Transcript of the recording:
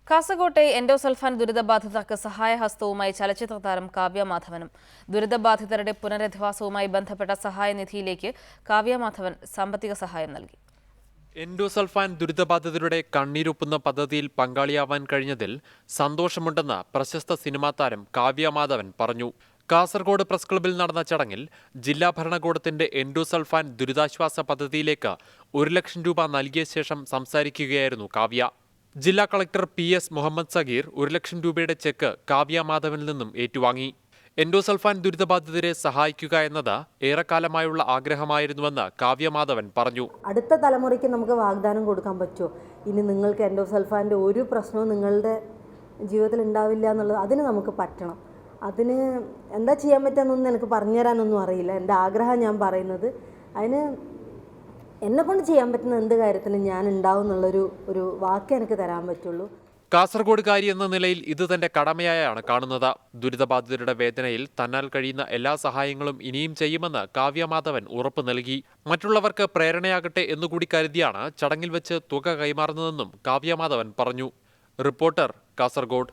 കാസർകോട്ടെ എൻഡോസൾഫാൻ ദുരിതബാധിതർക്ക് സഹായഹസ്തവുമായി ചലച്ചിത്ര താരം കാവ്യ മാധവനും ദുരിതബാധിതരുടെ പുനരധിവാസവുമായി ബന്ധപ്പെട്ട സഹായനിധിയിലേക്ക് കാവ്യ മാധവൻ സാമ്പത്തിക സഹായം നൽകി. എൻഡോസൾഫാൻ ദുരിതബാധിതരുടെ കണ്ണീരൊപ്പുന്ന പദ്ധതിയിൽ പങ്കാളിയാവാൻ കഴിഞ്ഞതിൽ സന്തോഷമുണ്ടെന്ന് പ്രശസ്ത സിനിമാ താരം കാവ്യ മാധവൻ പറഞ്ഞു. കാസർഗോഡ് പ്രസ് ക്ലബിൽ നടന്ന ചടങ്ങിൽ ജില്ലാ ഭരണകൂടത്തിന്റെ എൻഡോസൾഫാൻ ദുരിതാശ്വാസ പദ്ധതിയിലേക്ക് 1 ലക്ഷം രൂപ നൽകിയ ശേഷം സംസാരിക്കുകയായിരുന്നു കാവ്യ. ജില്ലാ കളക്ടർ PS മുഹമ്മദ് സഗീർ 1 ലക്ഷം രൂപയുടെ ചെക്ക് കാവ്യ മാധവനിൽ നിന്നും ഏറ്റുവാങ്ങി. എൻഡോസൾഫാൻ ദുരിതബാധിതരെ സഹായിക്കുക എന്നത് ഏറെക്കാലമായുള്ള ആഗ്രഹമായിരുന്നുവെന്ന് കാവ്യ മാധവൻ പറഞ്ഞു. അടുത്ത തലമുറയ്ക്ക് നമുക്ക് വാഗ്ദാനം കൊടുക്കാൻ പറ്റുമോ? ഇനി നിങ്ങൾക്ക് എൻഡോസൾഫാൻ്റെ ഒരു പ്രശ്നവും നിങ്ങളുടെ ജീവിതത്തിൽ ഉണ്ടാവില്ല എന്നുള്ളത് അതിന് നമുക്ക് പറ്റണം. അതിന് എന്താ ചെയ്യാൻ പറ്റുകയെന്നൊന്നും എനിക്ക് പറഞ്ഞുതരാനൊന്നും അറിയില്ല. എൻ്റെ ആഗ്രഹം ഞാൻ പറയുന്നത്, അതിന് എന്നെക്കൊണ്ട് ചെയ്യാൻ പറ്റുന്ന എന്ത് കാര്യത്തിനും ഞാൻ ഉണ്ടാവും എന്നുള്ളൊരു വാക്ക് എനിക്ക് തരാൻ പറ്റുള്ളൂ. കാസർഗോഡുകാരി എന്ന നിലയിൽ ഇത് തന്റെ കടമയായാണ് കാണുന്നത്. ദുരിതബാധിതരുടെ വേദനയിൽ തന്നാൽ കഴിയുന്ന എല്ലാ സഹായങ്ങളും ഇനിയും ചെയ്യുമെന്ന് കാവ്യ മാധവൻ ഉറപ്പ് നൽകി. മറ്റുള്ളവർക്ക് പ്രേരണയാകട്ടെ എന്നുകൂടി കരുതിയാണ് ചടങ്ങിൽ വെച്ച് തുക കൈമാറുന്നതെന്നും കാവ്യ മാധവൻ പറഞ്ഞു. റിപ്പോർട്ടർ, കാസർഗോഡ്.